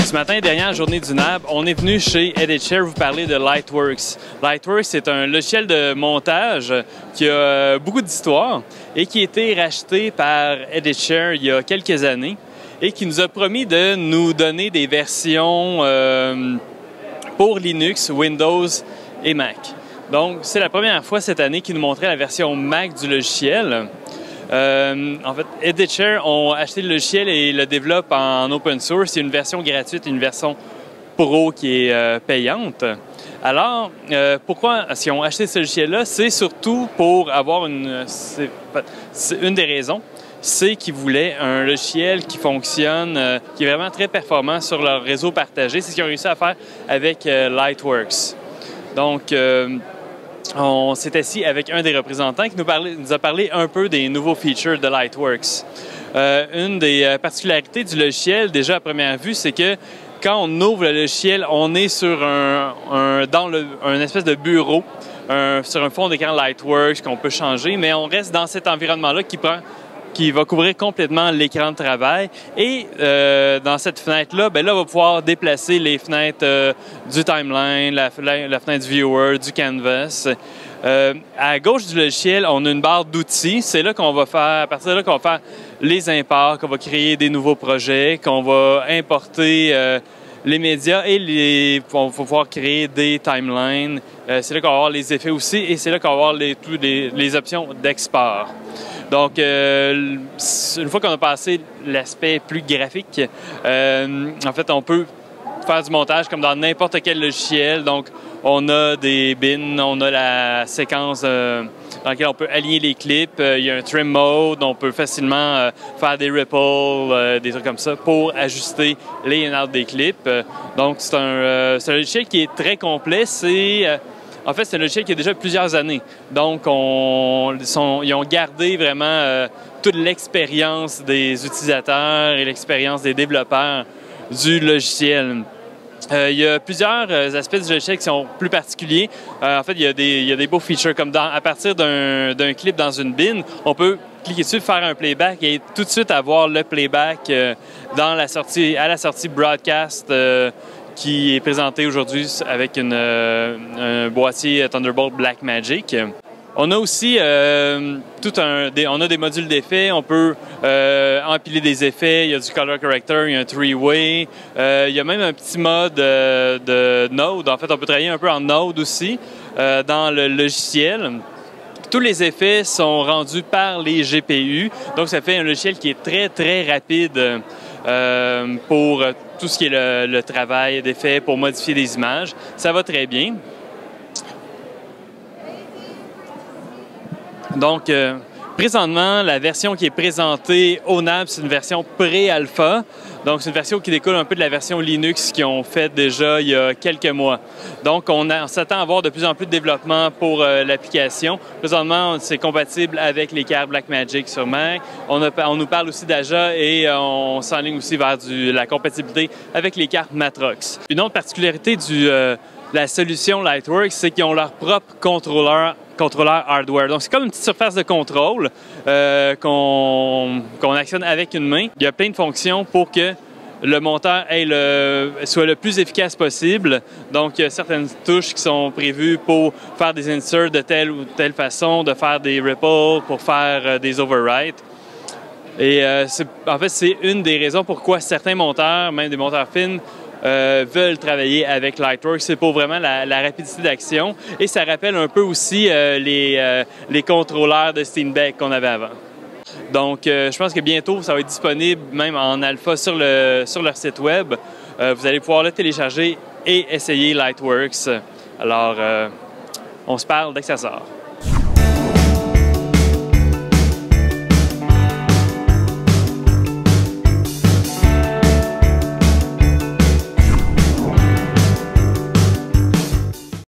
Ce matin, dernière journée du NAB, on est venu chez EditShare vous parler de Lightworks. Lightworks, c'est un logiciel de montage qui a beaucoup d'histoire et qui a été racheté par EditShare il y a quelques années et qui nous a promis de nous donner des versions pour Linux, Windows et Mac. Donc, c'est la première fois cette année qu'ils nous montraient la version Mac du logiciel. En fait, EditShare ont acheté le logiciel et le développent en open source. Il y a une version gratuite et une version pro qui est payante. Alors, pourquoi ils ont acheté ce logiciel-là? C'est surtout pour avoir c'est une des raisons, c'est qu'ils voulaient un logiciel qui fonctionne, qui est vraiment très performant sur leur réseau partagé. C'est ce qu'ils ont réussi à faire avec Lightworks. Donc, on s'est assis avec un des représentants qui nous a parlé un peu des nouveaux features de Lightworks. Une des particularités du logiciel, déjà à première vue, c'est que quand on ouvre le logiciel, on est sur un espèce de bureau, sur un fond d'écran Lightworks qu'on peut changer, mais on reste dans cet environnement-là qui va couvrir complètement l'écran de travail. Et dans cette fenêtre-là, ben là, on va pouvoir déplacer les fenêtres du timeline, la fenêtre du viewer, du canvas. À gauche du logiciel, on a une barre d'outils. C'est là qu'on va faire, à partir de là qu'on va faire les imports, qu'on va créer des nouveaux projets, qu'on va importer les médias et on va pouvoir créer des timelines. C'est là qu'on va avoir les effets aussi et c'est là qu'on va avoir les options d'export. Donc, une fois qu'on a passé l'aspect plus graphique, en fait, on peut faire du montage comme dans n'importe quel logiciel. Donc, on a des bins, on a la séquence dans laquelle on peut aligner les clips. Il y a un trim mode, on peut facilement faire des ripples, des trucs comme ça pour ajuster les in out des clips. Donc, c'est un logiciel qui est très complet. En fait, c'est un logiciel qui a déjà plusieurs années. Donc, ils ont gardé vraiment toute l'expérience des utilisateurs et l'expérience des développeurs du logiciel. Il y a plusieurs aspects du logiciel qui sont plus particuliers. En fait, il y a des beaux features, comme à partir d'un clip dans une bin, on peut cliquer dessus, faire un playback et tout de suite avoir le playback à la sortie broadcast qui est présenté aujourd'hui avec un boîtier Thunderbolt Blackmagic. On a aussi on a des modules d'effets, on peut empiler des effets, il y a du color corrector, il y a un three-way, il y a même un petit mode de Node. En fait, on peut travailler un peu en Node aussi dans le logiciel. Tous les effets sont rendus par les GPU, donc ça fait un logiciel qui est très, très rapide pour tout ce qui est le travail d'effets, pour modifier des images. Ça va très bien. Donc, présentement, la version qui est présentée au NAB, c'est une version pré-alpha. Donc, c'est une version qui découle un peu de la version Linux qu'ils ont faite déjà il y a quelques mois. Donc, on s'attend à avoir de plus en plus de développement pour l'application. Présentement, c'est compatible avec les cartes Blackmagic sur Mac. On nous parle aussi d'AJA et on s'enligne aussi vers la compatibilité avec les cartes Matrox. Une autre particularité de la solution Lightworks, c'est qu'ils ont leur propre contrôleur hardware. Donc, c'est comme une petite surface de contrôle qu'on actionne avec une main. Il y a plein de fonctions pour que le monteur soit le plus efficace possible. Donc, il y a certaines touches qui sont prévues pour faire des inserts de telle ou telle façon, de faire des ripples, pour faire des overwrites. Et en fait, c'est une des raisons pourquoi certains monteurs, même des monteurs fines, veulent travailler avec Lightworks. C'est pour vraiment la rapidité d'action. Et ça rappelle un peu aussi les contrôleurs de Steenbeck qu'on avait avant. Donc, je pense que bientôt, ça va être disponible même en alpha sur leur site web. Vous allez pouvoir le télécharger et essayer Lightworks. Alors, on se parle dès que ça sort.